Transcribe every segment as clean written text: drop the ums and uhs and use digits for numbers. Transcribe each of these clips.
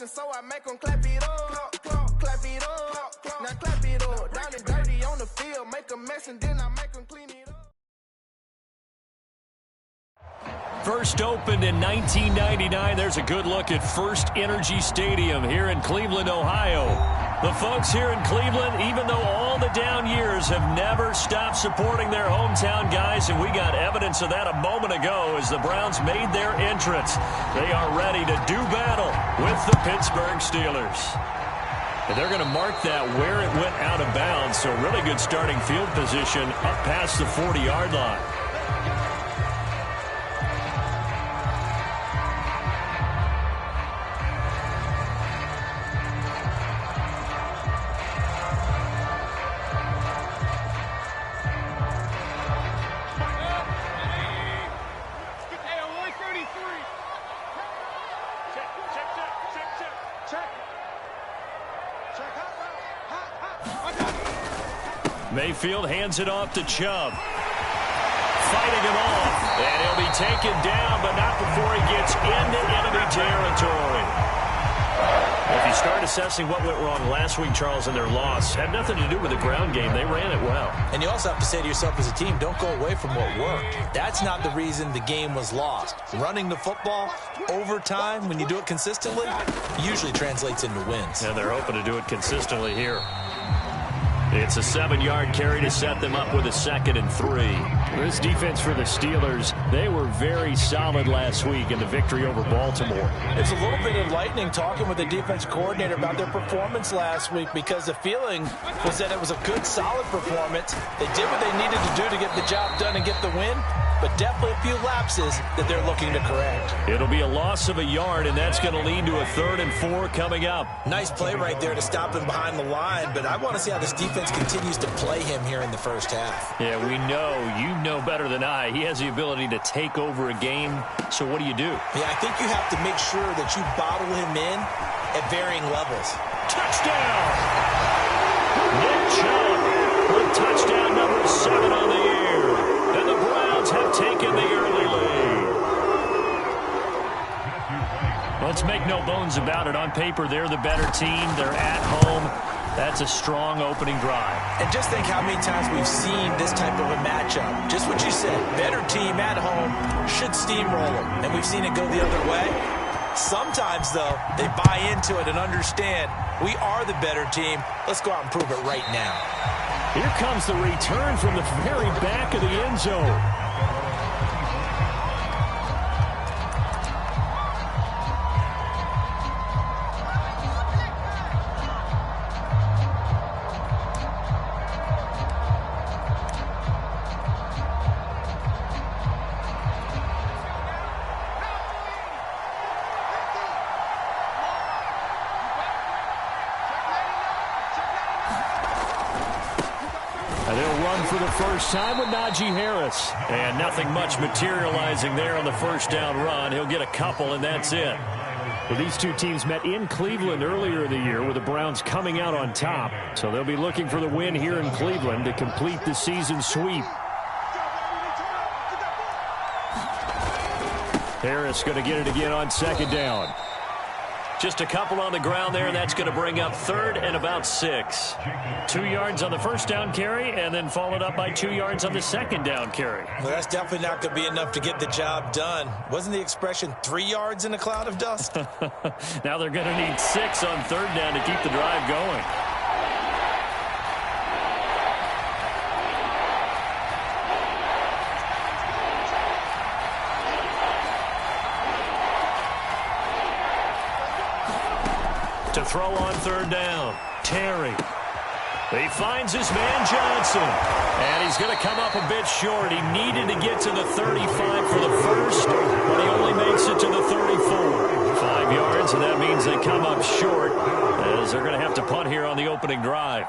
motion, so I make them clap it up. Clap it up. Now clap it up. Down and dirty on the field. Make a mess and then I make them clean it up. First opened in 1999. There's a good look at First Energy Stadium here in Cleveland, Ohio. The folks here in Cleveland, even though all the down years, have never stopped supporting their hometown guys, and we got evidence of that a moment ago as the Browns made their entrance. They are ready to do battle with the Pittsburgh Steelers. And they're going to mark that where it went out of bounds, so really good starting field position up past the 40-yard line. Mayfield hands it off to Chubb. Fighting him off. And he'll be taken down, but not before he gets into enemy territory. If you start assessing what went wrong last week, Charles, in their loss, had nothing to do with the ground game. They ran it well. And you also have to say to yourself as a team, don't go away from what worked. That's not the reason the game was lost. Running the football over time, when you do it consistently, usually translates into wins. And they're hoping to do it consistently here. It's a 7-yard carry to set them up with a 2nd and 3. This defense for the Steelers, they were very solid last week in the victory over Baltimore. It's a little bit enlightening talking with the defense coordinator about their performance last week, because the feeling was that it was a good, solid performance. They did what they needed to do to get the job done and get the win, but definitely a few lapses that they're looking to correct. It'll be a loss of a yard, and that's going to lead to a 3rd and 4 coming up. Nice play right there to stop him behind the line, but I want to see how this defense continues to play him here in the first half. Yeah, we know. You know better than I. He has the ability to take over a game, so what do you do? Yeah, I think you have to make sure that you bottle him in at varying levels. Touchdown! Nick Chubb with touchdown number 7 on the year. And the Browns have taken the early lead. Let's make no bones about it. On paper, they're the better team. They're at home. That's a strong opening drive. And just think how many times we've seen this type of a matchup. Just what you said, better team at home should steamroll them. And we've seen it go the other way. Sometimes, though, they buy into it and understand we are the better team. Let's go out and prove it right now. Here comes the return from the very back of the end zone. Time with Najee Harris. And nothing much materializing there on the first down run. He'll get a couple, and that's it. Well, these two teams met in Cleveland earlier in the year with the Browns coming out on top. So they'll be looking for the win here in Cleveland to complete the season sweep. Harris going to get it again on 2nd down. Just a couple on the ground there, and that's going to bring up 3rd and about 6. 2 yards on the first down carry, and then followed up by 2 yards on the 2nd down carry. Well, that's definitely not going to be enough to get the job done. Wasn't the expression 3 yards in a cloud of dust? Now they're going to need 6 on 3rd down to keep the drive going. To throw on 3rd down, Terry. He finds his man Johnson, and he's going to come up a bit short. He needed to get to the 35 for the first, but he only makes it to the 34. 5 yards, and that means they come up short, as they're going to have to punt here on the opening drive.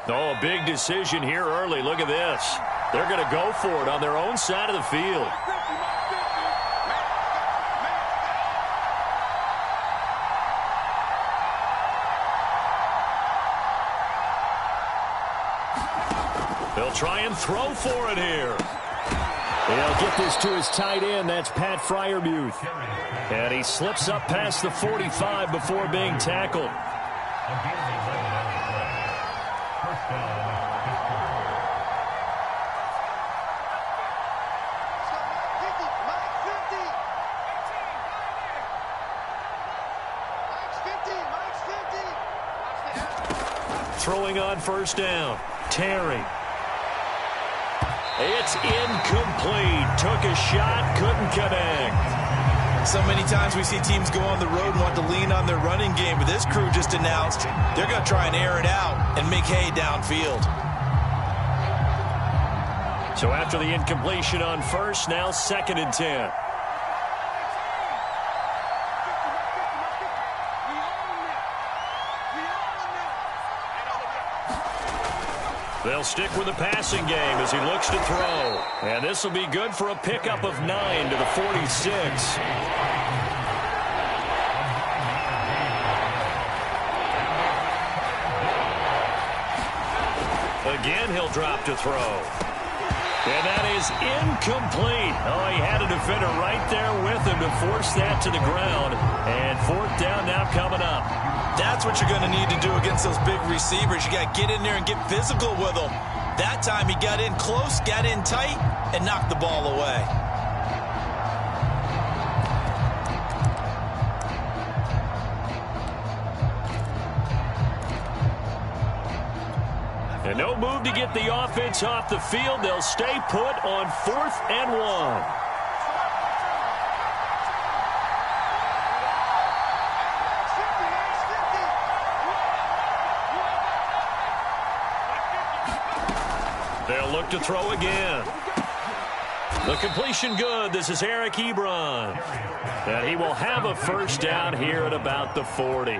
Oh, a big decision here early. Look at this. They're going to go for it on their own side of the field. He'll try and throw for it here. He'll get this to his tight end. That's Pat Freiermuth. And he slips up past the 45 before being tackled. Throwing on first down. Terry. It's incomplete. Took a shot, couldn't connect. So many times we see teams go on the road and want to lean on their running game, but this crew just announced they're going to try and air it out and make hay downfield. So after the incompletion on first, now 2nd and 10. They'll stick with the passing game as he looks to throw. And this will be good for a pickup of 9 to the 46. Again, he'll drop to throw. And that is incomplete. Oh, he had a defender right there with him to force that to the ground. And 4th down now coming up. That's what you're going to need to do against those big receivers. You got to get in there and get physical with them. That time he got in close, got in tight, and knocked the ball away. And no move to get the offense off the field. They'll stay put on 4th and 1. They'll look to throw again. The completion good. This is Eric Ebron. And he will have a first down here at about the 40.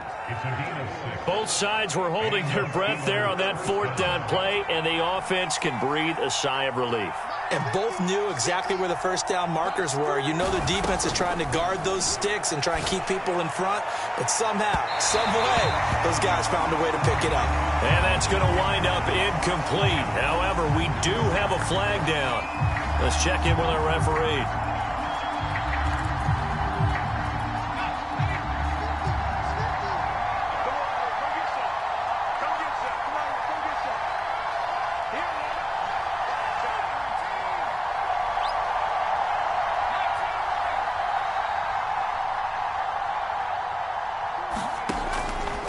Both sides were holding their breath there on that 4th down play, and the offense can breathe a sigh of relief. And both knew exactly where the first down markers were. You know the defense is trying to guard those sticks and try and keep people in front, but somehow, some way, those guys found a way to pick it up. And that's going to wind up incomplete. However, we do have a flag down. Let's check in with our referee.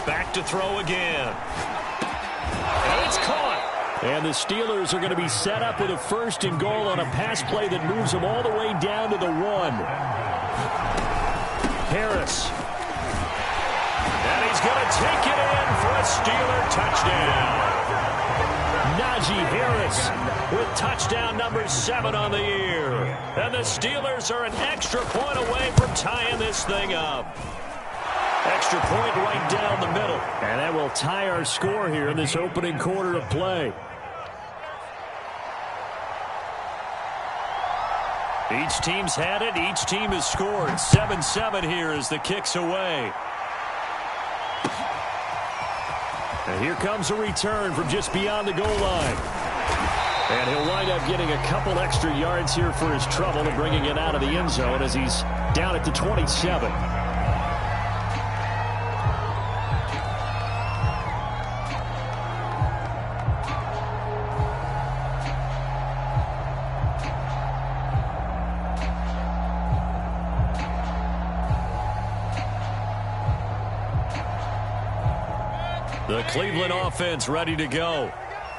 Back to throw again. And it's caught. And the Steelers are going to be set up with a 1st and goal on a pass play that moves them all the way down to the 1. Harris. And he's going to take it in for a Steeler touchdown. Najee Harris with touchdown number 7 on the year. And the Steelers are an extra point away from tying this thing up. Extra point right down the middle. And that will tie our score here in this opening quarter of play. Each team's had it. Each team has scored. 7-7 here as the kick's away. And here comes a return from just beyond the goal line. And he'll wind up getting a couple extra yards here for his trouble and bringing it out of the end zone as he's down at the 27. The Cleveland offense ready to go.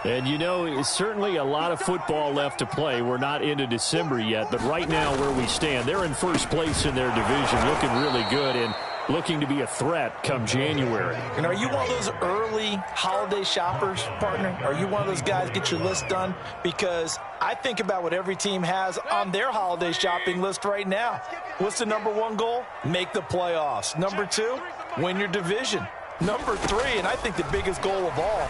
And, you know, it's certainly a lot of football left to play. We're not into December yet, but right now where we stand, they're in first place in their division, looking really good and looking to be a threat come January. And are you one of those early holiday shoppers, partner? Are you one of those guys get your list done? Because I think about what every team has on their holiday shopping list right now. What's the number 1 goal? Make the playoffs. Number 2, win your division. Number 3, and I think the biggest goal of all,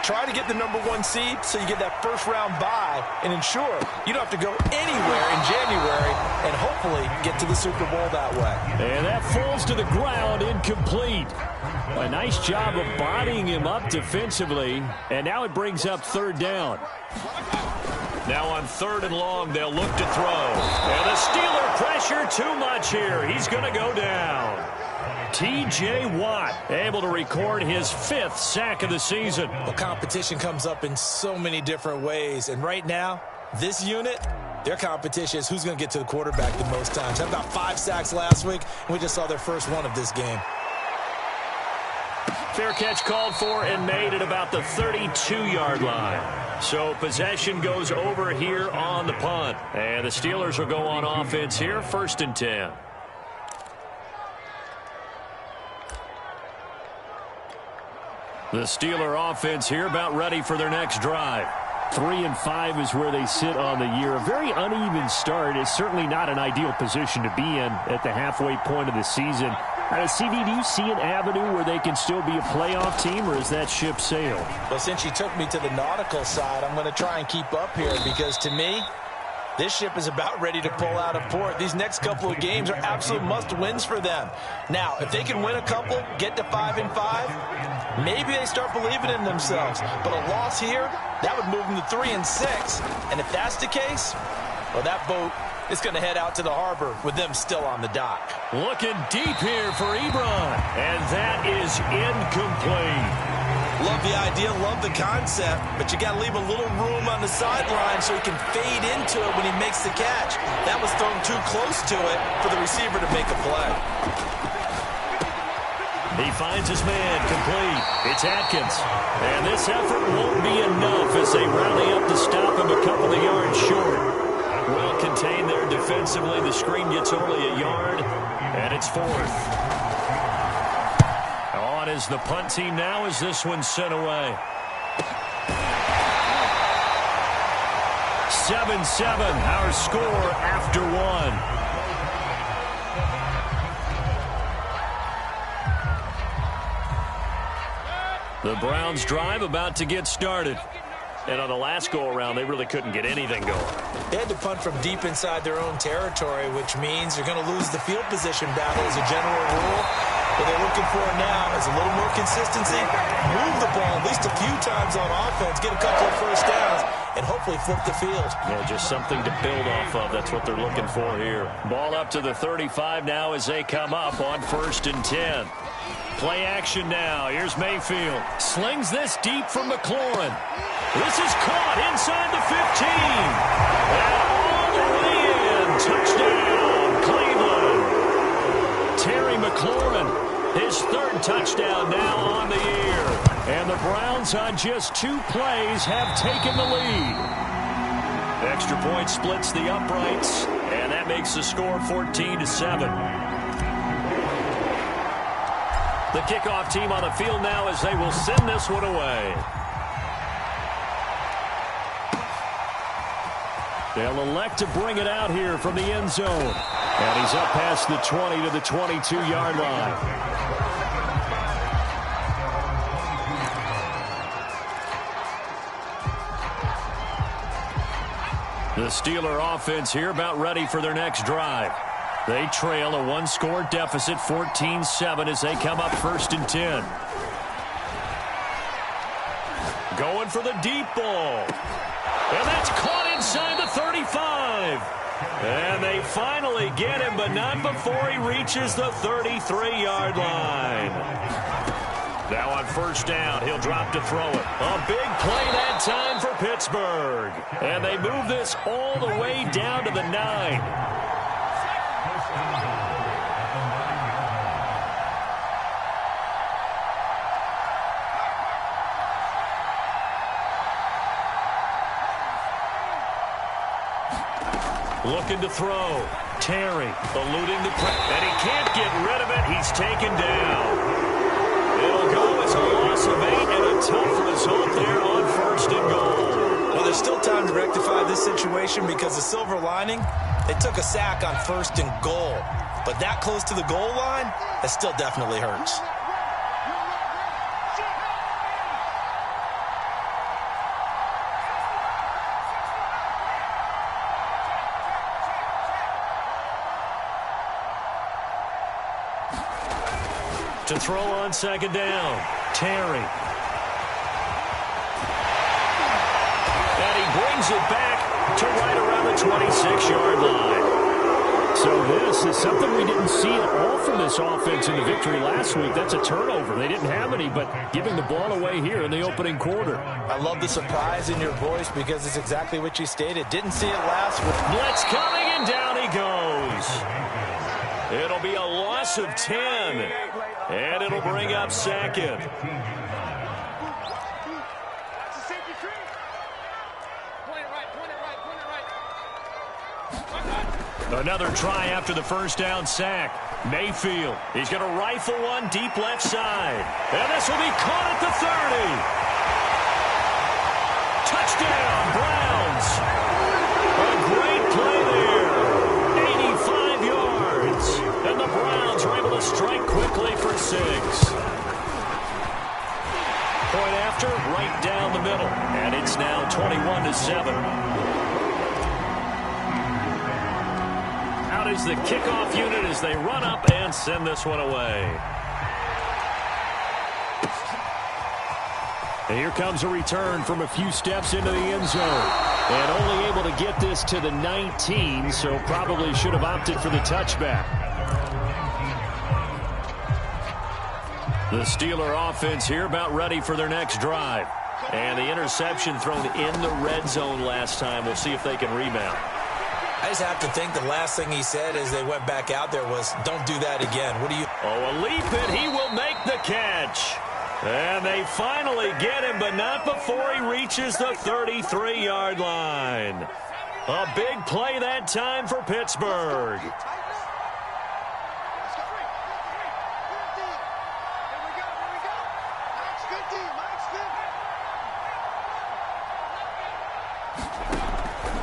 try to get the #1 seed so you get that first-round bye and ensure you don't have to go anywhere in January and hopefully get to the Super Bowl that way. And that falls to the ground, incomplete. A nice job of bodying him up defensively, and now it brings up 3rd down. Now on 3rd and long, they'll look to throw. And the Steeler pressure too much here. He's going to go down. T.J. Watt able to record his 5th sack of the season. Well, competition comes up in so many different ways. And right now, this unit, their competition is who's going to get to the quarterback the most times. Had about 5 sacks last week, and we just saw their first one of this game. Fair catch called for and made at about the 32-yard line. So possession goes over here on the punt. And the Steelers will go on offense here, 1st and 10. The Steeler offense here about ready for their next drive. 3-5 is where they sit on the year. A very uneven start. It's certainly not an ideal position to be in at the halfway point of the season. CD, do you see an avenue where they can still be a playoff team, or is that ship sailed? Well, since you took me to the nautical side, I'm going to try and keep up here because, to me, this ship is about ready to pull out of port. These next couple of games are absolute must-wins for them. Now, if they can win a couple, get to 5-5, maybe they start believing in themselves. But a loss here, that would move them to 3-6. And if that's the case, well, that boat is going to head out to the harbor with them still on the dock. Looking deep here for Ebron, and that is incomplete. Love the idea, love the concept, but you got to leave a little room on the sideline so he can fade into it when he makes the catch. That was thrown too close to it for the receiver to make a play. He finds his man, complete. It's Atkins. And this effort won't be enough as they rally up to stop him a couple of yards short. Well contained there defensively. The screen gets only a yard, and it's 4th. On is the punt team now as this one's sent away. 7-7, our score after 1. The Browns drive about to get started. And on the last go-around, they really couldn't get anything going. They had to punt from deep inside their own territory, which means you're going to lose the field position battle as a general rule. What they're looking for now is a little more consistency, move the ball at least a few times on offense, get a couple of first downs, and hopefully flip the field. Yeah, just something to build off of. That's what they're looking for here. Ball up to the 35 now as they come up on 1st and 10. Play action now. Here's Mayfield. Slings this deep from McLaurin. This is caught inside the 15. And all the way in. Touchdown, Cleveland. Terry McLaurin, his 3rd touchdown now on the year. And the Browns on just 2 plays have taken the lead. Extra point splits the uprights, and that makes the score 14-7. The kickoff team on the field now as they will send this one away. They'll elect to bring it out here from the end zone. And he's up past the 20 to the 22-yard line. The Steeler offense here about ready for their next drive. They trail a 1-score deficit, 14-7, as they come up 1st and 10. Going for the deep ball. And that's caught inside the 35. And they finally get him, but not before he reaches the 33-yard line. Now on 1st down, he'll drop to throw it. A big play that time for Pittsburgh. And they move this all the way down to the 9. Looking to throw. Terry eluding the pressure. And he can't get rid of it. He's taken down. It'll go as a loss of 8 and a tough result there on 1st and goal. Well, there's still time to rectify this situation because the silver lining, they took a sack on 1st and goal. But that close to the goal line, that still definitely hurts. To throw on second down, Terry. And he brings it back to right around the 26-yard line. So this is something we didn't see at all from this offense in the victory last week. That's a turnover. They didn't have any, but giving the ball away here in the opening quarter. I love the surprise in your voice because it's exactly what you stated. Didn't see it last week. Blitz coming, and down he goes. It'll be a loss of 10, and it'll bring up second. Another try after the first down sack. Mayfield, he's going to rifle one deep left side. And this will be caught at the 30. Touchdown, Browns. A great play there. 85 yards. And the Browns are able to strike quickly for 6. Point after, right down the middle. And it's now 21-7. Is the kickoff unit as they run up and send this one away. And here comes a return from a few steps into the end zone. And only able to get this to the 19, so probably should have opted for the touchback. The Steeler offense here about ready for their next drive. And the interception thrown in the red zone last time. We'll see if they can rebound. I just have to think the last thing he said as they went back out there was, don't do that again. What do you... Oh, a leap, and he will make the catch. And they finally get him, but not before he reaches the 33-yard line. A big play that time for Pittsburgh.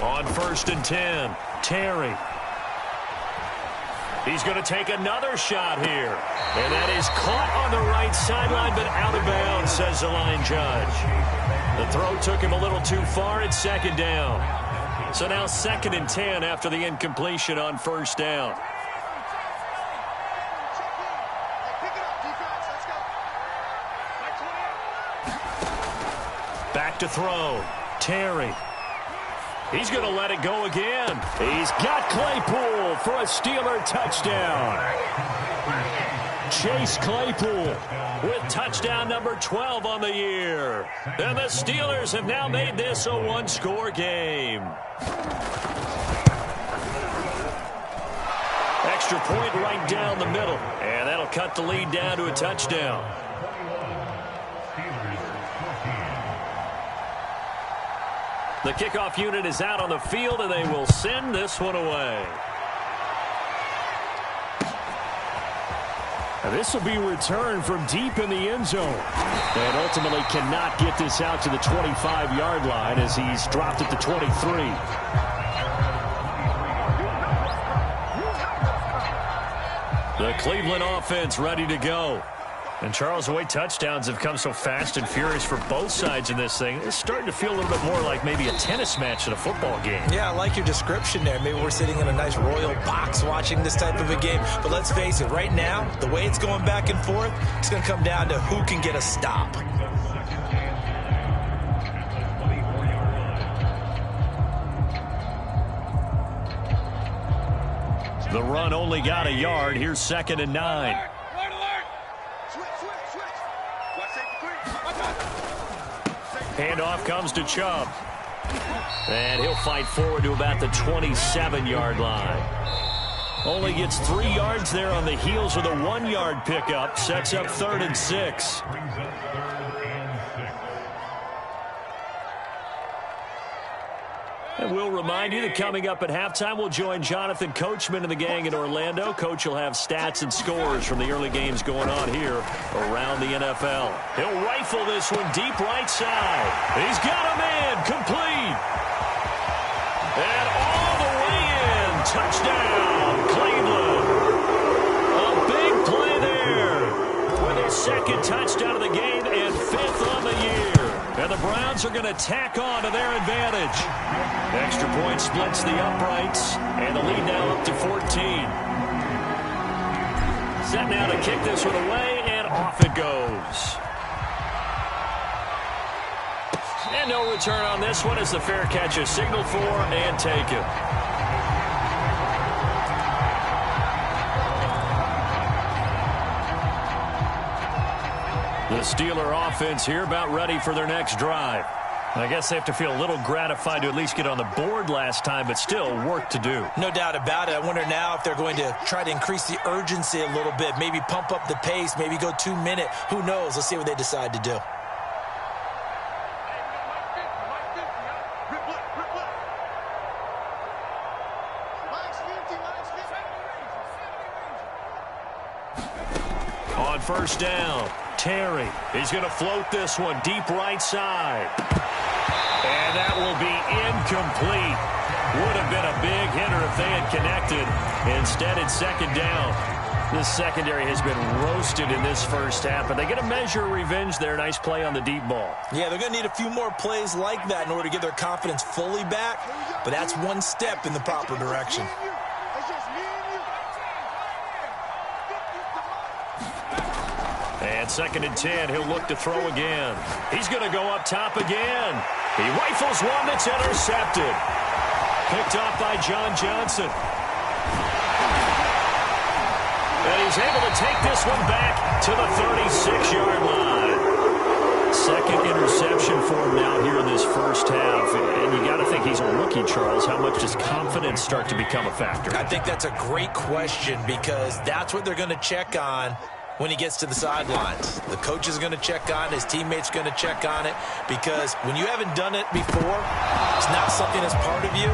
On 1st and 10, Terry. He's going to take another shot here. And that is caught on the right sideline, but out of bounds, says the line judge. The throw took him a little too far at second down. So now 2nd and 10 after the incompletion on 1st down. Back to throw, Terry. He's going to let it go again. He's got Claypool for a Steeler touchdown. Chase Claypool with touchdown number 12 on the year. And the Steelers have now made this a one-score game. Extra point right down the middle. And that'll cut the lead down to a touchdown. The kickoff unit is out on the field, and they will send this one away. And this will be returned from deep in the end zone. And ultimately cannot get this out to the 25-yard line as he's dropped at the 23. The Cleveland offense ready to go. And, Charles, the way touchdowns have come so fast and furious for both sides in this thing, it's starting to feel a little bit more like maybe a tennis match than a football game. Yeah, I like your description there. Maybe we're sitting in a nice royal box watching this type of a game. But let's face it, right now, the way it's going back and forth, it's going to come down to who can get a stop. The run only got a yard. Here's 2nd and 9. Handoff comes to Chubb. And he'll fight forward to about the 27-yard line. Only gets 3 yards there on the heels of the 1-yard pickup. Sets up 3rd and 6. And we'll remind you that coming up at halftime, we'll join Jonathan Coachman and the gang in Orlando. Coach will have stats and scores from the early games going on here around the NFL. He'll rifle this one deep right side. He's got a man complete. And all the way in. Touchdown, Cleveland. A big play there with his 2nd touchdown of the game and 5th on the year. And the Browns are going to tack on to their advantage. Extra point splits the uprights, and the lead now up to 14. set now to kick this one away, and off it goes. And no return on this one as the fair catch is signaled for and taken. The Steeler offense here about ready for their next drive. I guess they have to feel a little gratified to at least get on the board last time, but still work to do. No doubt about it. I wonder now if they're going to try to increase the urgency a little bit, maybe pump up the pace, maybe go 2 minute. Who knows? Let's see what they decide to do. On first down, Terry. He's going to float this one deep right side. And that will be incomplete. Would have been a big hitter if they had connected. Instead, it's second down. This secondary has been roasted in this first half, but they get a measure of revenge there. Nice play on the deep ball. Yeah, they're going to need a few more plays like that in order to get their confidence fully back, but that's one step in the proper direction. And second and 10, he'll look to throw again. He's going to go up top again. He rifles one that's intercepted. Picked off by John Johnson. And he's able to take this one back to the 36-yard line. Second interception for him now here in this first half. And you got to think he's a rookie, Charles. How much does confidence start to become a factor? I think that's a great question because that's what they're going to check on when he gets to the sidelines. The coach is going to check on it. His teammates are going to check on it because when you haven't done it before, it's not something that's part of you.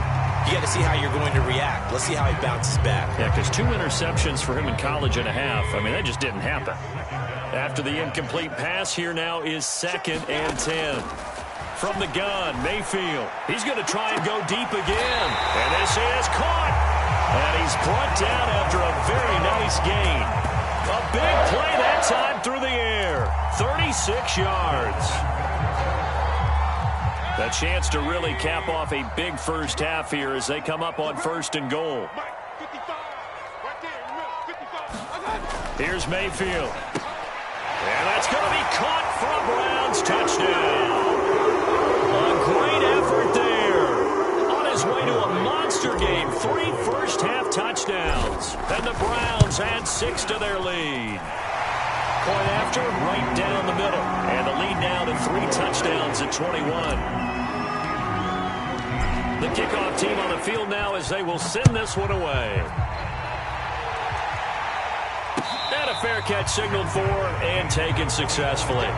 You got to see how you're going to react. Let's see how he bounces back. Yeah, because 2 interceptions for him in college and a half. I mean, that just didn't happen. After the incomplete pass, here now is second and 10. From the gun, Mayfield. He's going to try and go deep again. And this is caught. And he's brought down after a very nice gain. A big play that time through the air. 36 yards. A chance to really cap off a big first half here as they come up on first and goal. Here's Mayfield. And that's going to be caught for a Browns touchdown. A great effort there. On his way to a monster game. 3 first-half touchdowns. And the Browns add 6 to their lead. Point after, right down the middle. And the lead now to 3 touchdowns at 21. The kickoff team on the field now as they will send this one away. And a fair catch signaled for and taken successfully.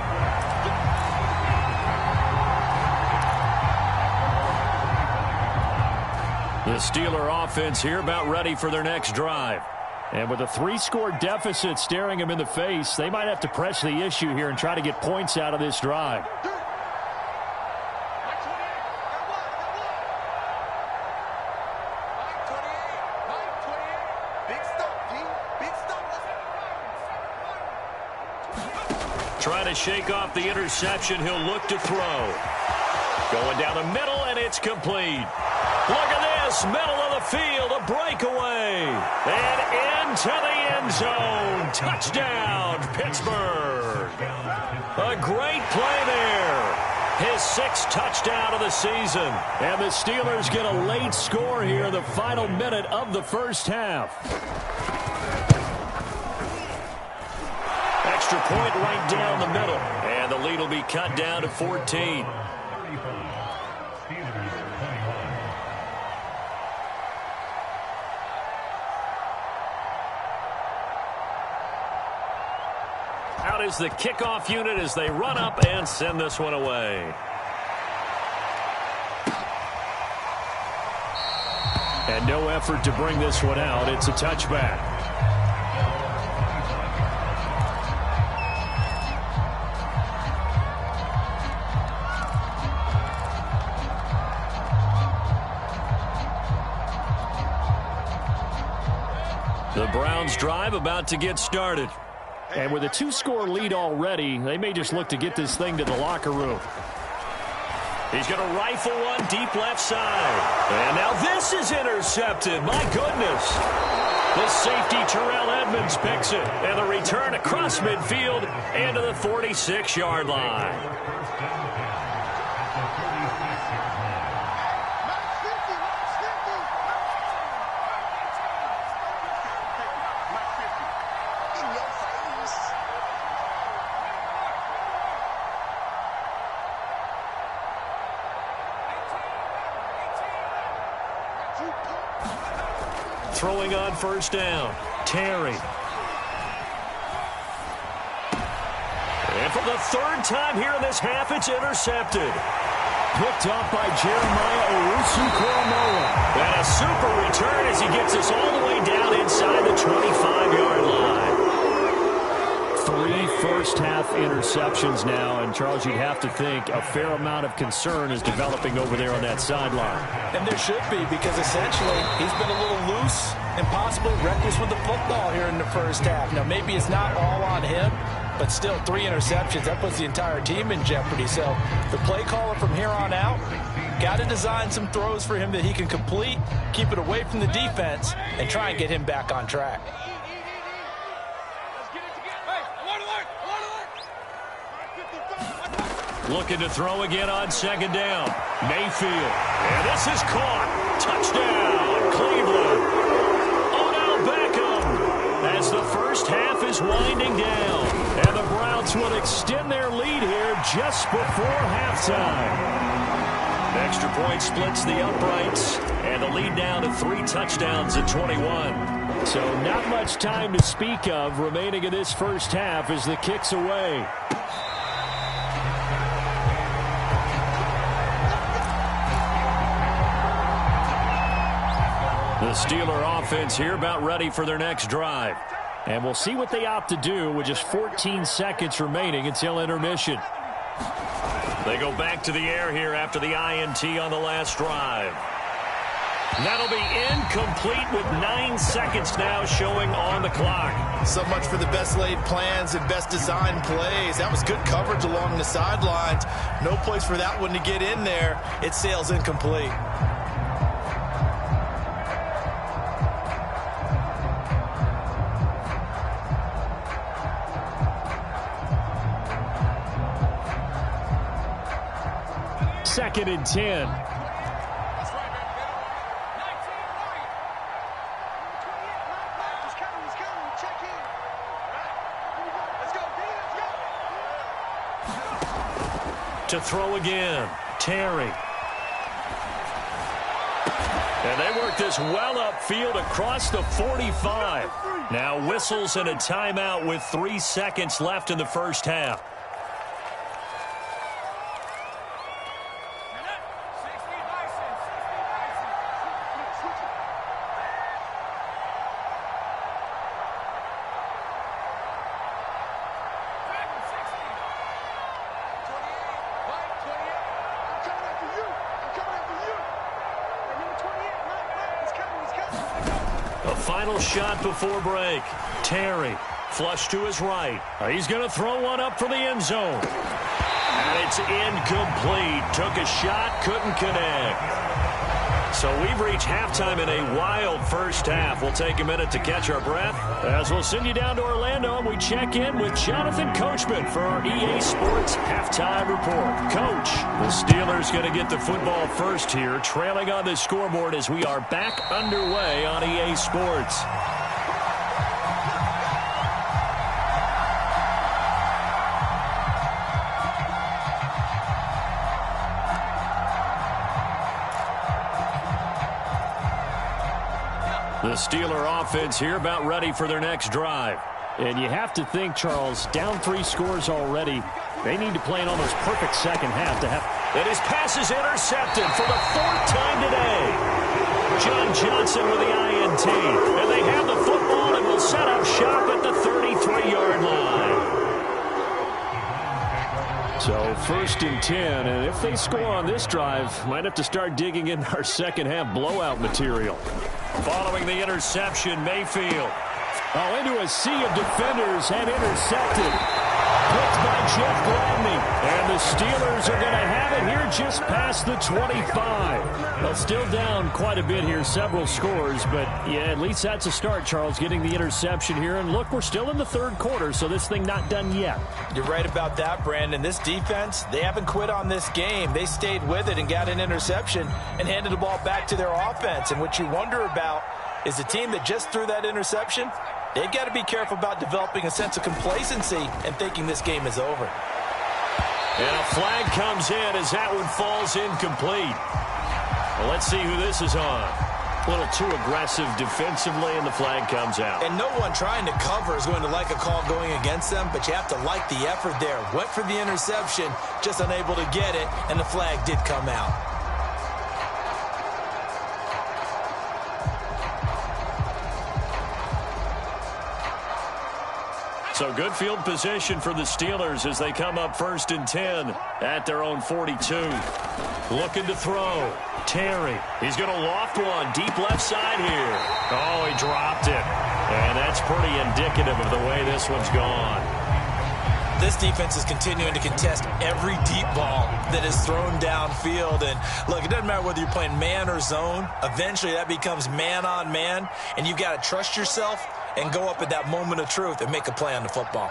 The Steeler offense here about ready for their next drive. And with a 3-score deficit staring them in the face, they might have to press the issue here and try to get points out of this drive. Trying to shake off the interception. He'll look to throw. Going down the middle, and it's complete. Look at this. Middle of the field. A breakaway. And into the end zone. Touchdown, Pittsburgh. A great play there. His 6th touchdown of the season. And the Steelers get a late score here in the final minute of the first half. Extra point right down the middle. And the lead will be cut down to 14. Out is the kickoff unit as they run up and send this one away. And no effort to bring this one out. It's a touchback. The Browns drive about to get started. And with a 2-score lead already, they may just look to get this thing to the locker room. He's going to rifle one deep left side. And now this is intercepted. My goodness. The safety, Terrell Edmonds, picks it. And the return across midfield and to the 46-yard line. Throwing on first down, Terry. And for the third time here in this half, it's intercepted. Picked off by Jeremiah Owusu-Koramoah. And a super return as he gets us all the way down inside the 25-yard line. 3 first-half interceptions now, and Charles, you'd have to think a fair amount of concern is developing over there on that sideline. And there should be, because essentially he's been a little loose and possibly reckless with the football here in the first half. Now, maybe it's not all on him, but still 3 interceptions. That puts the entire team in jeopardy. So the play caller from here on out got to design some throws for him that he can complete, keep it away from the defense, and try and get him back on track. Looking to throw again on second down. Mayfield. And this is caught. Touchdown, Cleveland. Odell Beckham as the first half is winding down. And the Browns will extend their lead here just before halftime. Extra point splits the uprights. And the lead down to 3 touchdowns at 21. So not much time to speak of remaining in this first half as the kick's away. The Steeler offense here about ready for their next drive. And we'll see what they opt to do with just 14 seconds remaining until intermission. They go back to the air here after the INT on the last drive. That'll be incomplete with 9 seconds now showing on the clock. So much for the best laid plans and best designed plays. That was good coverage along the sidelines. No place for that one to get in there. It sails incomplete. Second and 10. To throw again, Terry. And they work this well upfield across the 45. Now whistles and a timeout with 3 seconds left in the first half. Final shot before break. Terry, flush to his right. He's going to throw one up for the end zone. And it's incomplete. Took a shot, couldn't connect. So we've reached halftime in a wild first half. We'll take a minute to catch our breath as we'll send you down to Orlando and we check in with Jonathan Coachman for our EA Sports Halftime Report. Coach, the Steelers going to get the football first here, trailing on the scoreboard as we are back underway on EA Sports. The Steeler offense here about ready for their next drive. And you have to think, Charles, down 3 scores already. They need to play an almost perfect second half to have. And his pass is intercepted for the 4th time today. John Johnson with the INT. And they have the football and will set up shop at the 33-yard line. So 1st and 10, and if they score on this drive, might have to start digging in our second half blowout material. Following the interception, Mayfield. Oh, into a sea of defenders and intercepted. picked by Jeff Gladney. And the Steelers are going to have it here just past the 25. Well, still down quite a bit here, several scores. But, yeah, at least that's a start, Charles, getting the interception here. And, look, we're still in the third quarter, so this thing not done yet. You're right about that, Brandon. This defense, they haven't quit on this game. They stayed with it and got an interception and handed the ball back to their offense. And what you wonder about is the team that just threw that interception, they've got to be careful about developing a sense of complacency and thinking this game is over. And a flag comes in as that one falls incomplete. Well, let's see who this is on. A little too aggressive defensively, and the flag comes out. And no one trying to cover is going to like a call going against them, but you have to like the effort there. Went for the interception, just unable to get it, and the flag did come out. So good field position for the Steelers as they come up 1st and 10 at their own 42. Looking to throw. Terry. He's going to loft one deep left side here. Oh, he dropped it. And that's pretty indicative of the way this one's gone. This defense is continuing to contest every deep ball that is thrown downfield. And, look, it doesn't matter whether you're playing man or zone. Eventually, that becomes man on man. And you've got to trust yourself and go up at that moment of truth and make a play on the football.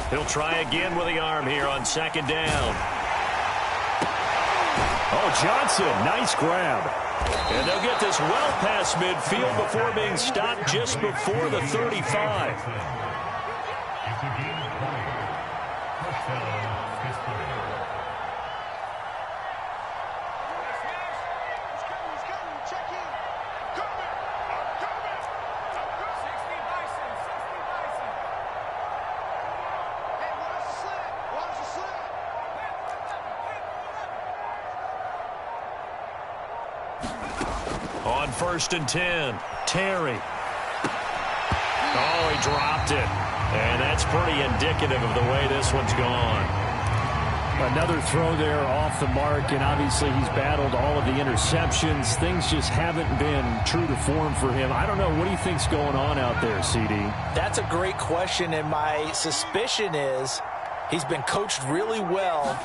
He'll try again with the arm here on 2nd down. Oh, Johnson, nice grab. And they'll get this well past midfield before being stopped just before the 35. On 1st and 10, Terry. Oh, he dropped it. And that's pretty indicative of the way this one's gone. Another throw there off the mark, and obviously he's battled all of the interceptions. Things just haven't been true to form for him. I don't know. What do you think's going on out there, CD? That's a great question, and my suspicion is he's been coached really well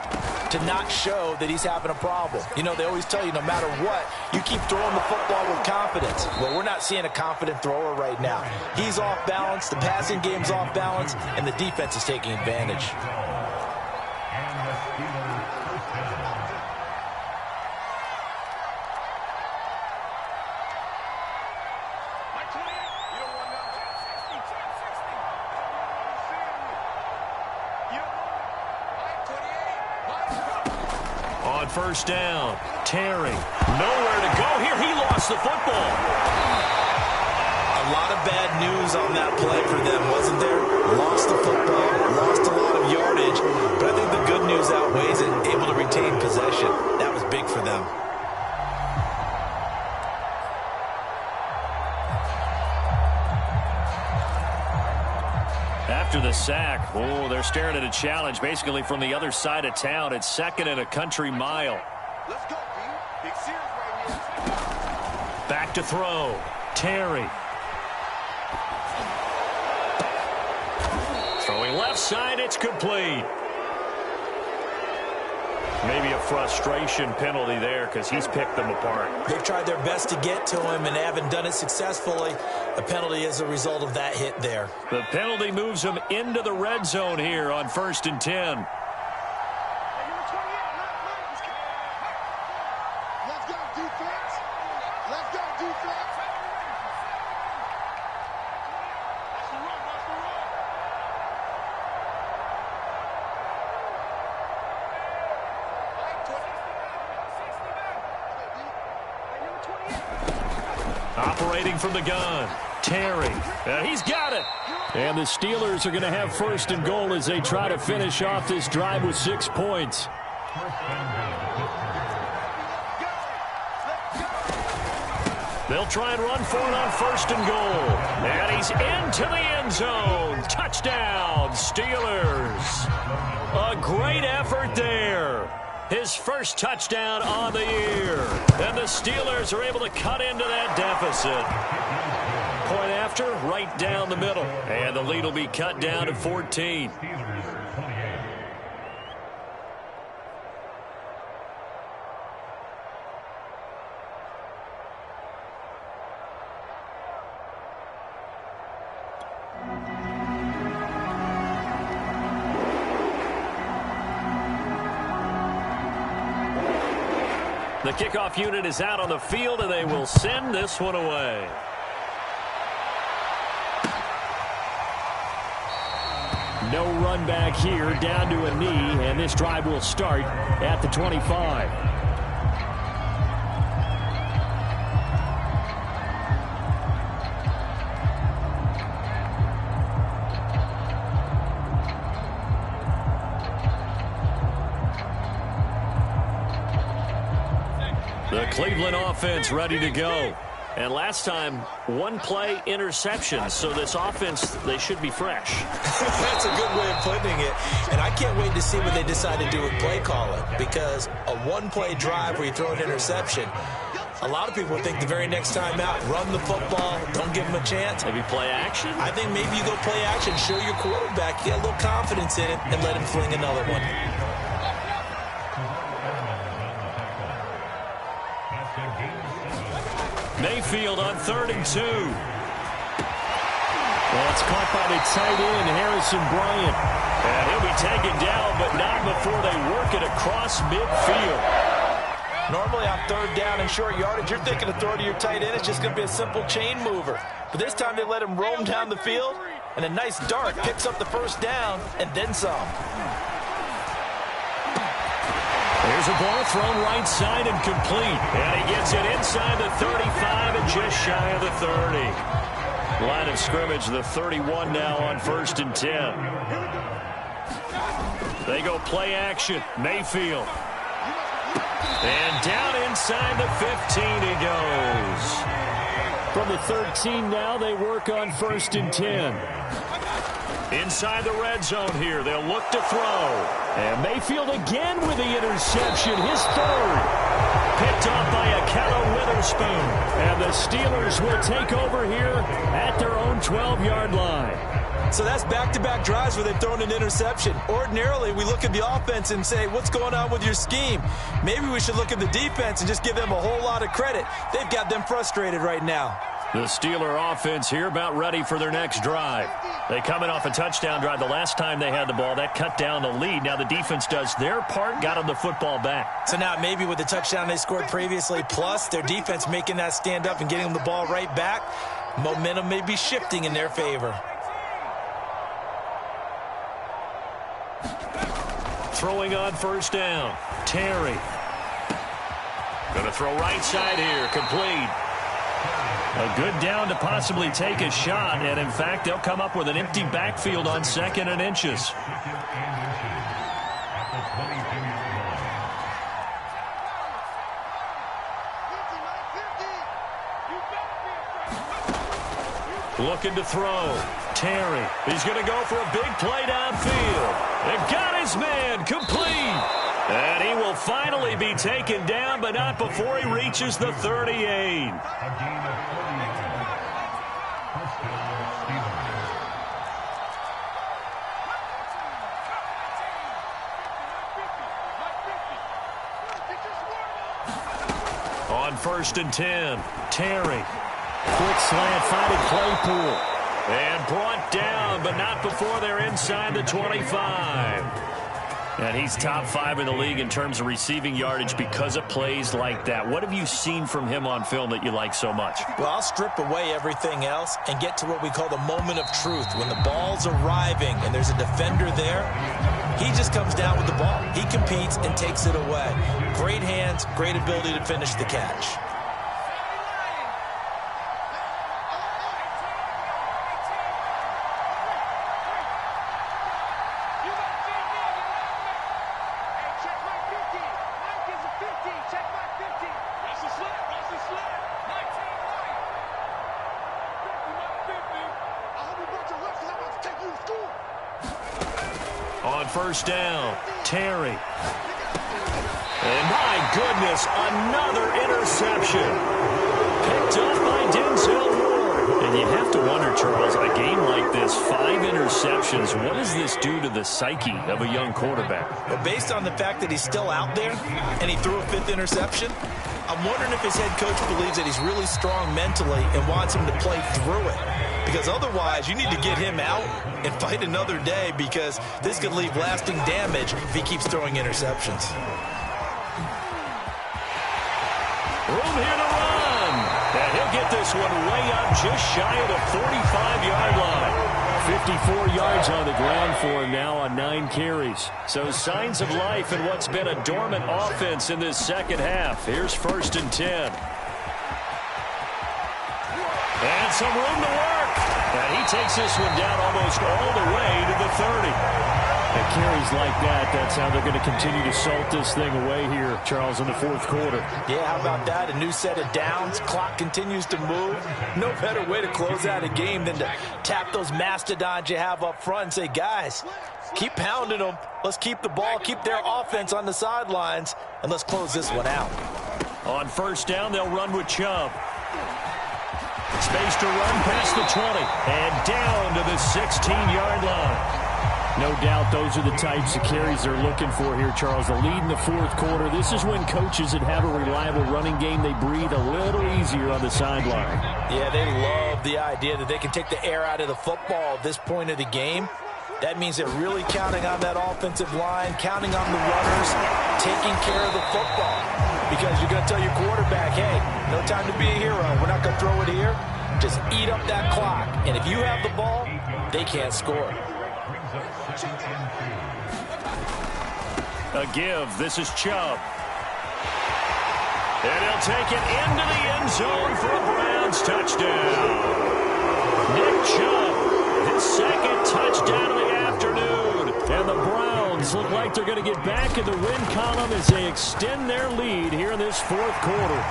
to not show that he's having a problem. You know, they always tell you no matter what, you keep throwing the football with confidence. Well, we're not seeing a confident thrower right now. He's off balance, the passing game's off balance, and the defense is taking advantage. On 1st down, Terry. Nowhere to go here. He lost the football. A lot of bad news on that play for them, wasn't there? Lost the football, lost a lot of yardage, but I think the good news outweighs it, able to retain possession. That was big for them. After the sack, oh, they're staring at a challenge basically from the other side of town. It's 2nd and a country mile. Let's go, dude. Big series right here. Back to throw. Terry. Throwing left side, it's complete. Maybe a frustration penalty there because he's picked them apart. They've tried their best to get to him and haven't done it successfully. A penalty is a result of that hit there. The penalty moves them into the red zone here on 1st and 10. Let's go, defense. Let's go, defense. That's the run. That's the run. Operating from the gun, Terry. He's got it. And the Steelers are going to have 1st and goal as they try to finish off this drive with 6 points. They'll try and run for it on 1st and goal. And he's into the end zone. Touchdown, Steelers. A great effort there. his first touchdown on the year. And the Steelers are able to cut into that deficit. Point after, right down the middle. And the lead will be cut down to 14. The kickoff unit is out on the field, and they will send this one away. No run back here, down to a knee, and this drive will start at the 25. The Cleveland offense ready to go. And last time, one play interception. So this offense, they should be fresh. That's a good way of putting it. And I can't wait to see what they decide to do with play calling. Because a one-play drive where you throw an interception, a lot of people think the very next time out, run the football, don't give them a chance. Maybe play action? I think maybe you go play action, show your quarterback, get a little confidence in it, and let him fling another one. Mayfield on 3rd and 2. Well, it's caught by the tight end, Harrison Bryant. And he'll be taken down, but not before they work it across midfield. Normally on 3rd down and short yardage, you're thinking to throw to your tight end. It's just going to be a simple chain mover. But this time they let him roam down the field, and a nice dart picks up the first down and then some. There's a ball thrown right side and complete. And he gets it inside the 35 and just shy of the 30. Line of scrimmage, the 31 now on 1st and 10. They go play action. Mayfield. And down inside the 15 he goes. From the 13 now, they work on 1st and 10. Inside the red zone here, they'll look to throw. And Mayfield again with the interception, his 3rd. Picked off by Akello Witherspoon. And the Steelers will take over here at their own 12-yard line. So that's back-to-back drives where they've thrown an interception. Ordinarily, we look at the offense and say, what's going on with your scheme? Maybe we should look at the defense and just give them a whole lot of credit. They've got them frustrated right now. The Steeler offense here about ready for their next drive. They coming off a touchdown drive the last time they had the ball. That cut down the lead. Now the defense does their part, got them the football back. So now maybe with the touchdown they scored previously, plus their defense making that stand up and getting them the ball right back, momentum may be shifting in their favor. Throwing on 1st down. Terry. Going to throw right side here. Complete. A good down to possibly take a shot, and in fact, they'll come up with an empty backfield on 2nd and inches. Looking to throw. Terry. He's going to go for a big play downfield. And got his man. Complete. And he will finally be taken down, but not before he reaches the 38. On 1st and 10, Terry. Quick slant, finding Claypool. And brought down, but not before they're inside the 25. And he's top 5 in the league in terms of receiving yardage because of plays like that. What have you seen from him on film that you like so much? Well, I'll strip away everything else and get to what we call the moment of truth. When the ball's arriving and there's a defender there, he just comes down with the ball. He competes and takes it away. Great hands, great ability to finish the catch. first down. Terry. And my goodness, another interception. Picked up by Denzel Ward. And you have to wonder, Charles, a game like this, 5 interceptions, what does this do to the psyche of a young quarterback? Well, based on the fact that he's still out there and he threw a 5th interception, I'm wondering if his head coach believes that he's really strong mentally and wants him to play through it. Because otherwise, you need to get him out and fight another day, because this could leave lasting damage if he keeps throwing interceptions. Room here to run. And he'll get this one way up just shy of the 45-yard line. 54 yards on the ground for him now on 9 carries. So signs of life in what's been a dormant offense in this second half. Here's 1st and 10. And some room to work. And he takes this one down almost all the way to the 30. And carries like that, that's how they're going to continue to salt this thing away here, Charles, in the 4th quarter. Yeah, how about that? A new set of downs. Clock continues to move. No better way to close out a game than to tap those mastodons you have up front and say, guys, keep pounding them. Let's keep the ball, keep their offense on the sidelines, and let's close this one out. On 1st down, they'll run with Chubb. Space to run past the 20 and down to the 16-yard line. No doubt those are the types of carries they're looking for here, Charles. The lead in the 4th quarter. This is when coaches that have a reliable running game, they breathe a little easier on the sideline. Yeah, they love the idea that they can take the air out of the football at this point of the game. That means they're really counting on that offensive line, counting on the runners, taking care of the football. Because you're going to tell your quarterback, hey, no time to be a hero. We're not going to throw it here. Just eat up that clock. And if you have the ball, they can't score. A give. This is Chubb. And he'll take it into the end zone for a Browns touchdown. Nick Chubb, his 2nd touchdown of the afternoon. And the Browns look like they're going to get back in the win column as they extend their lead here in this 4th quarter.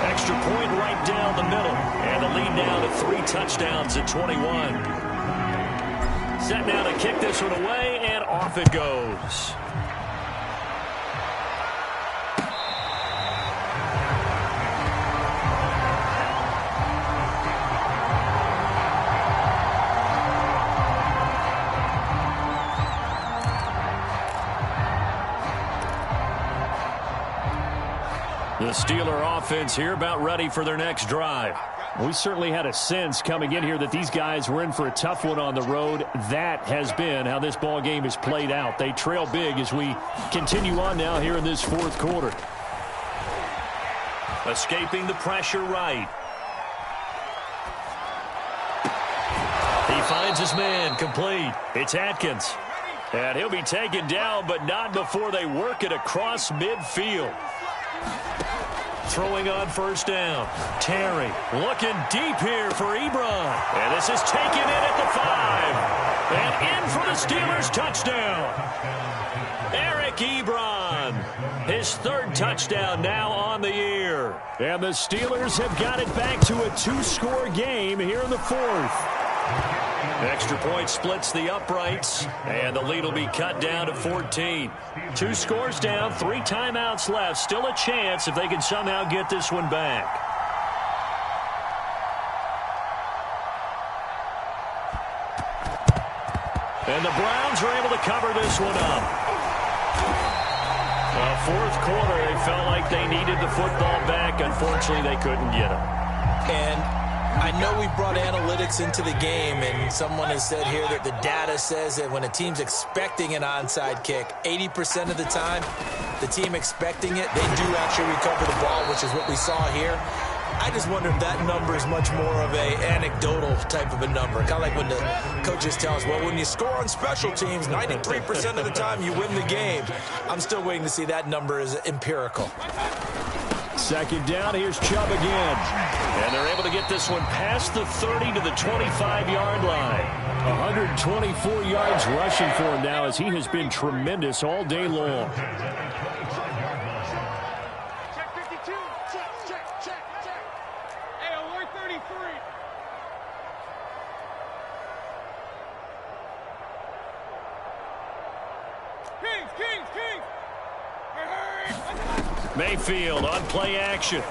Extra point right down the middle. And the lead now to 3 touchdowns at 21. Set now to kick this one away, and off it goes. The Steeler offense here about ready for their next drive. We certainly had a sense coming in here that these guys were in for a tough one on the road. That has been how this ball game is played out. They trail big as we continue on now here in this 4th quarter. Escaping the pressure right. He finds his man complete. It's Atkins. And he'll be taken down, but not before they work it across midfield. Throwing on 1st down. Terry looking deep here for Ebron. And this is taken in at the 5. And in for the Steelers touchdown. Eric Ebron. His 3rd touchdown now on the year. And the Steelers have got it back to a 2-score game here in the 4th. Extra point splits the uprights, and the lead will be cut down to 14. 2 scores down, 3 timeouts left. Still a chance if they can somehow get this one back. And the Browns are able to cover this one up. 4th quarter, they felt like they needed the football back. Unfortunately, they couldn't get it. And I know we brought analytics into the game, and someone has said here that the data says that when a team's expecting an onside kick, 80% of the time, the team expecting it, they do actually recover the ball, which is what we saw here. I just wonder if that number is much more of a anecdotal type of a number. Kind of like when the coaches tell us, well, when you score on special teams, 93% of the time you win the game. I'm still waiting to see that number is empirical. 2nd down, here's Chubb again. And they're able to get this one past the 30 to the 25-yard line. 124 yards rushing for him now as he has been tremendous all day long. Check 52. Check. Hey, alert 33. Kings. Mayfield on play action.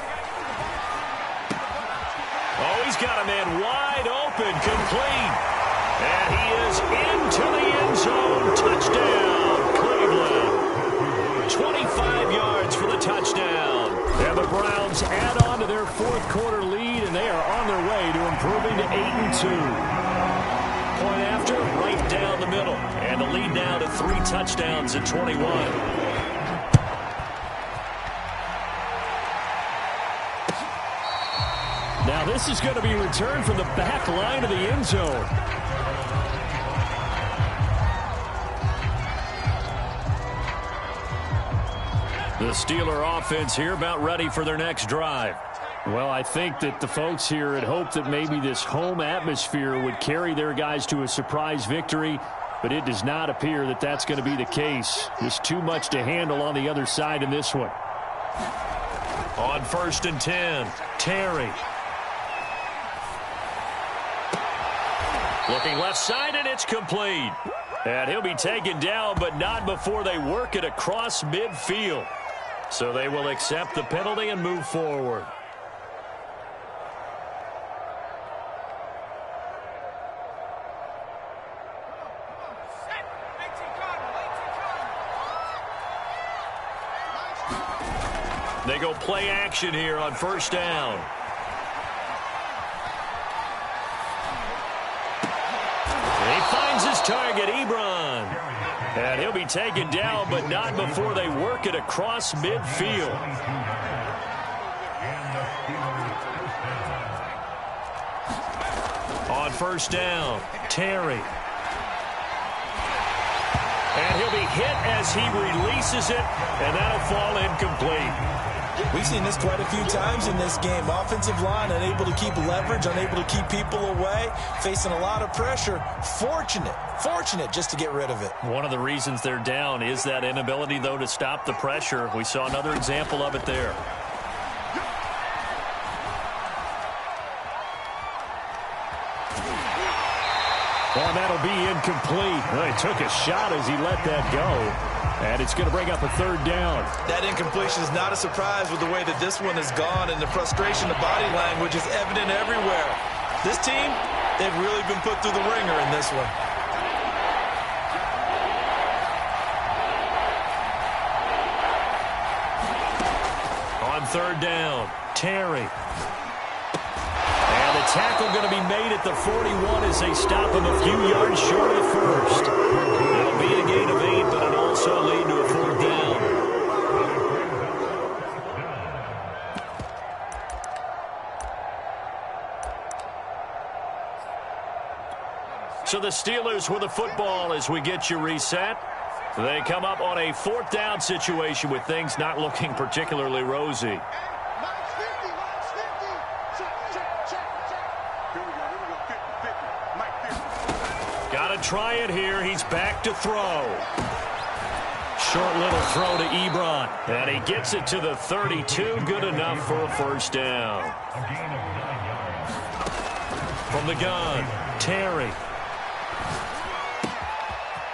Oh, he's got a man wide open, complete. And he is into the end zone. Touchdown, Cleveland. 25 yards for the touchdown. And the Browns add on to their fourth quarter lead, and they are on their way to improving to 8-2. Point after, right down the middle. And the lead now to 3 touchdowns at 21. Now this is going to be returned from the back line of the end zone. The Steeler offense here about ready for their next drive. Well, I think that the folks here had hoped that maybe this home atmosphere would carry their guys to a surprise victory, but it does not appear that that's going to be the case. There's too much to handle on the other side in this one. On 1st and 10, Terry. Looking left side, and it's complete. And he'll be taken down, but not before they work it across midfield. So they will accept the penalty and move forward. They go play action here on 1st down. He finds his target, Ebron. And he'll be taken down, but not before they work it across midfield. On 1st down, Terry. And he'll be hit as he releases it, and that'll fall incomplete. We've seen this quite a few times in this game. Offensive line unable to keep leverage, unable to keep people away, facing a lot of pressure. Fortunate just to get rid of it. One of the reasons they're down is that inability, though, to stop the pressure. We saw another example of it there. Well, that'll be incomplete. Well, he took a shot as he let that go. And it's going to bring up a 3rd down. That incompletion is not a surprise with the way that this one has gone, and the frustration, the body language is evident everywhere. This team, they've really been put through the ringer in this one. On 3rd down, Terry. And the tackle going to be made at the 41 as they stop him a few yards short of the 1st. It'll be a gain of 8, but it'll also lead to a 4th down. So the Steelers with the football as we get you reset. They come up on a 4th down situation with things not looking particularly rosy. Got to try it here. He's back to throw. Short little throw to Ebron. And he gets it to the 32. Good enough for a 1st down. From the gun, Terry.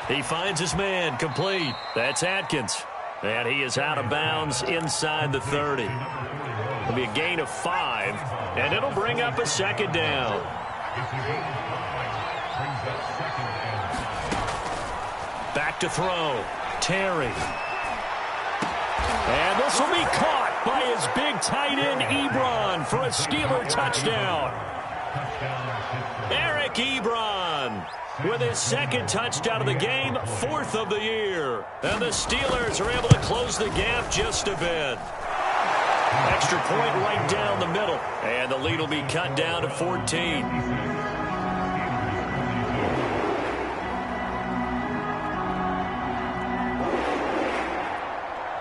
He finds his man, complete. That's Atkins. And he is out of bounds inside the 30. It'll be a gain of 5, and it'll bring up a 2nd down. Back to throw, Terry. And this will be caught by his big tight end, Ebron, for a Steeler touchdown. Eric Ebron with his 2nd touchdown of the game, 4th of the year. And the Steelers are able to close the gap just a bit. Extra point right down the middle. And the lead will be cut down to 14.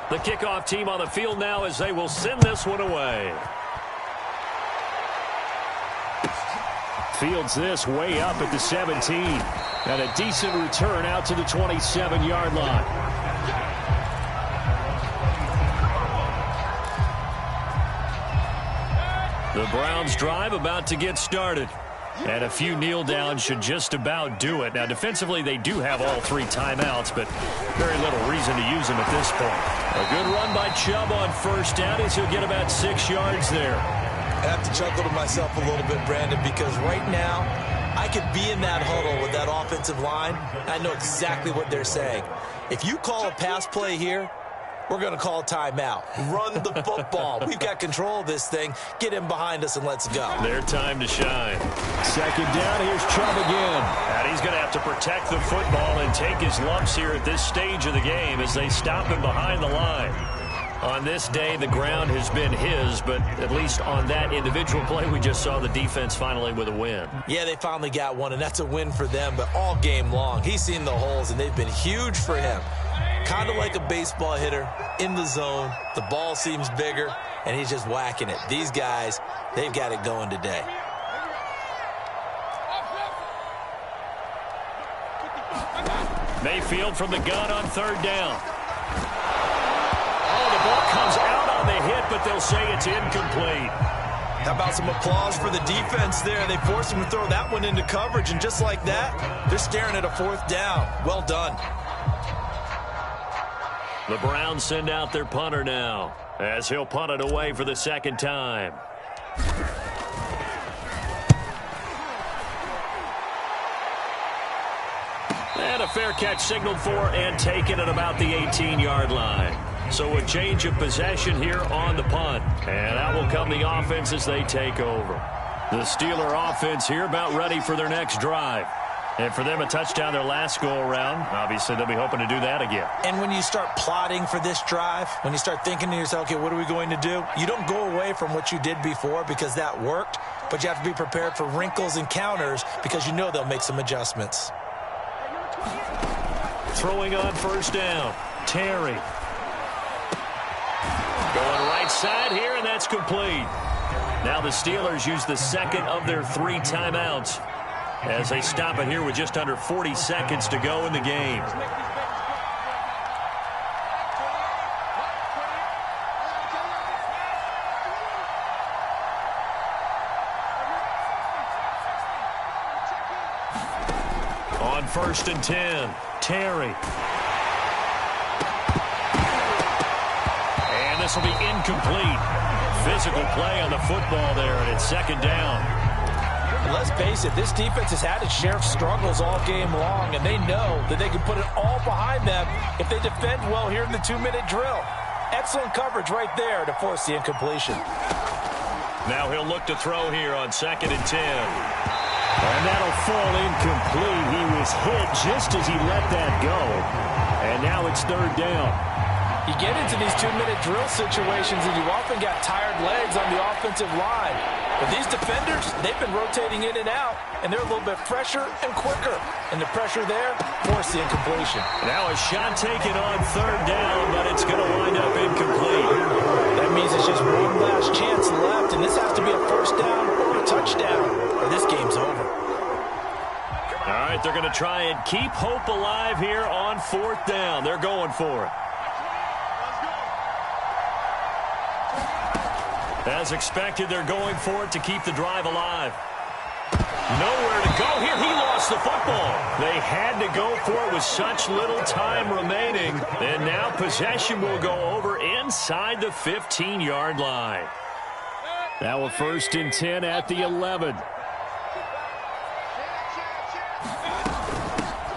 The kickoff team on the field now as they will send this one away. Fields this way up at the 17. And a decent return out to the 27-yard line. The Browns drive about to get started. And a few kneel downs should just about do it. Now, defensively, they do have all 3 timeouts, but very little reason to use him at this point. A good run by Chubb on first down as he'll get about 6 yards there. I have to chuckle to myself a little bit, Brandon, because right now I could be in that huddle with that offensive line. I know exactly what they're saying. If you call a pass play here, we're going to call timeout. Run the football. We've got control of this thing. Get him behind us and let's go. Their time to shine. Second down, here's Chubb again. And he's going to have to protect the football and take his lumps here at this stage of the game as they stop him behind the line. On this day, the ground has been his, but at least on that individual play, we just saw the defense finally with a win. Yeah, they finally got one, and that's a win for them, but all game long, he's seen the holes, and they've been huge for him. Kind of like a baseball hitter in the zone. The ball seems bigger, and he's just whacking it. These guys, they've got it going today. Mayfield from the gun on third down. Oh, the ball comes out on the hit, but they'll say it's incomplete. How about some applause for the defense there? They forced him to throw that one into coverage, and just like that, they're staring at a fourth down. Well done. The Browns send out their punter now as he'll punt it away for the second time. And a fair catch signaled for and taken at about the 18-yard line. So a change of possession here on the punt. And out will come the offense as they take over. The Steeler offense here about ready for their next drive. And for them, a touchdown their last go-around. Obviously, they'll be hoping to do that again. And when you start plotting for this drive, when you start thinking to yourself, okay, what are we going to do? You don't go away from what you did before because that worked, but you have to be prepared for wrinkles and counters because you know they'll make some adjustments. Throwing on first down, Terry. Going right side here, and that's complete. Now the Steelers use the second of their 3 timeouts as they stop it here with just under 40 seconds to go in the game. On first and 10, Terry. And this will be incomplete. Physical play on the football there, and it's second down. And let's face it, this defense has had its share of struggles all game long, and they know that they can put it all behind them if they defend well here in the 2-minute drill. Excellent coverage right there to force the incompletion. Now he'll look to throw here on second and 10. And that'll fall incomplete. He was hit just as he let that go. And now it's third down. You get into these 2-minute drill situations, and you often got tired legs on the offensive line. But these defenders, they've been rotating in and out, and they're a little bit fresher and quicker. And the pressure there forced the incompletion. Now a shot taken on third down, but it's going to wind up incomplete. That means it's just one last chance left, and this has to be a first down or a touchdown, or this game's over. All right, they're going to try and keep hope alive here on fourth down. They're going for it. As expected, they're going for it to keep the drive alive. Nowhere to go here. He lost the football. They had to go for it with such little time remaining. And now possession will go over inside the 15-yard line. Now a first and 10 at the 11.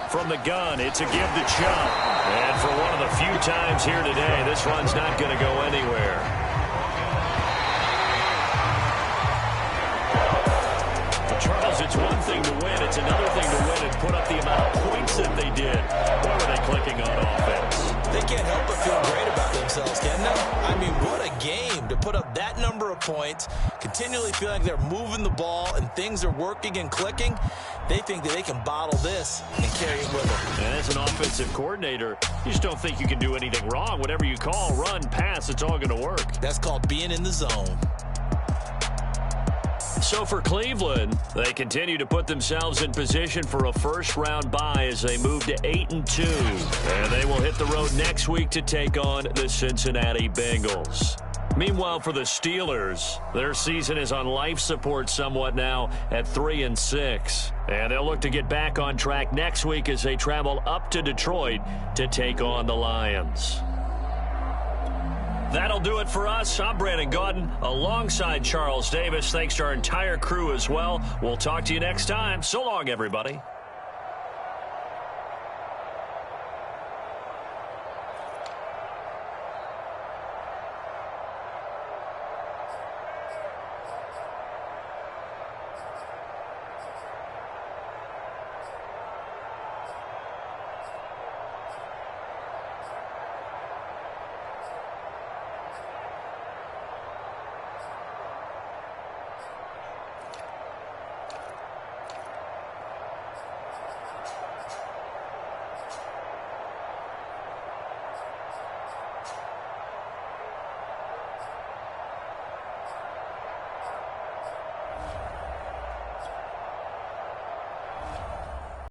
From the gun, it's a give to Chubb. And for one of the few times here today, this run's not going to go anywhere. Charles, it's one thing to win. It's another thing to win and put up the amount of points that they did. Boy, were they clicking on offense. They can't help but feel great about themselves, can they? I mean, what a game to put up that number of points, continually feel like they're moving the ball and things are working and clicking. They think that they can bottle this and carry it with them. And as an offensive coordinator, you just don't think you can do anything wrong. Whatever you call, run, pass, it's all going to work. That's called being in the zone. So for Cleveland, they continue to put themselves in position for a first-round bye as they move to 8-2. And they will hit the road next week to take on the Cincinnati Bengals. Meanwhile, for the Steelers, their season is on life support somewhat now at 3-6. And they'll look to get back on track next week as they travel up to Detroit to take on the Lions. That'll do it for us. I'm Brandon Gaudin alongside Charles Davis. Thanks to our entire crew as well. We'll talk to you next time. So long, everybody.